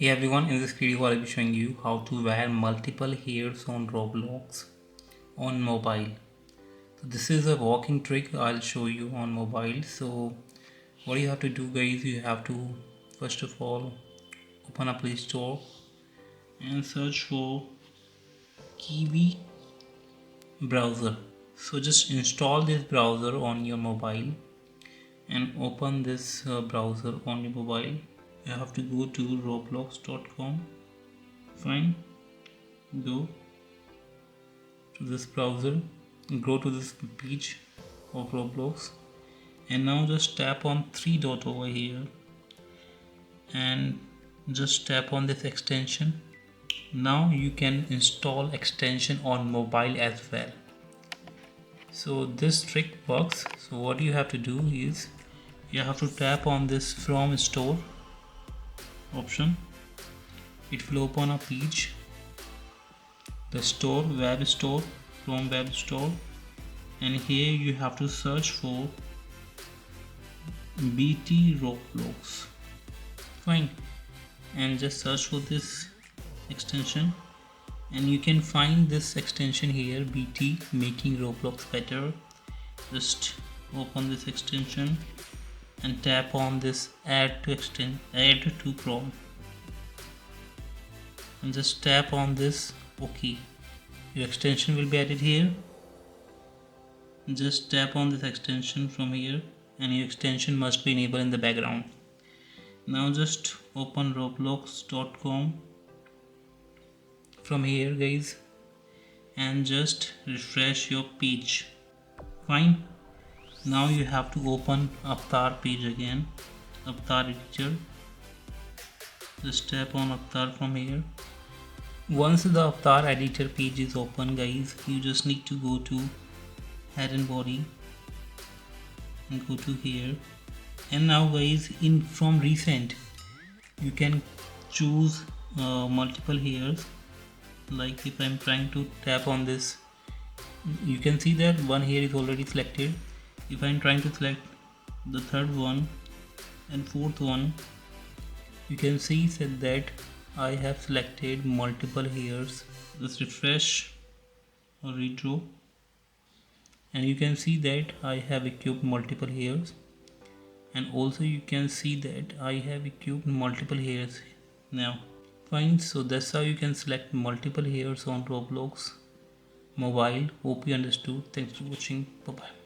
Hey everyone, in this video I'll be showing you how to wear multiple hairs on Roblox on mobile. So this is a walking trick I'll show you on mobile. So what you have to do guys, you have to first of all open a Play Store and search for Kiwi browser. So just install this browser on your mobile and open this browser on your mobile. You have to go to roblox.com. Fine, go to this browser, go to this page of Roblox, and now just tap on three dot over here and just tap on this extension. Now you can install extension on mobile as well. So this trick works. So what you have to do is you have to tap on this from store option. It will open a page, the store, web store, from web store, and here you have to search for BT Roblox. Fine, and just search for this extension, and you can find this extension here, BT making Roblox better. Just open this extension and tap on this add to Chrome, and just tap on this OK. Your extension will be added here. Just tap on this extension from here and your extension must be enabled in the background. Now just open roblox.com from here guys and just refresh your page. Fine. Now you have to open Avatar page again, Avatar editor. Just tap on Avatar from here. Once the Avatar editor page is open guys, you just need to go to head and body and go to here, and now guys, in from recent you can choose multiple hairs. Like if I'm trying to tap on this, you can see that one hair is already selected. If I'm trying to select the third one and fourth one, you can see that I have selected multiple hairs. Just refresh or redraw, and you can see that I have equipped multiple hairs, and also you can see that I have equipped multiple hairs now. Fine, so that's how you can select multiple hairs on Roblox mobile. Hope you understood. Thanks for watching. Bye bye.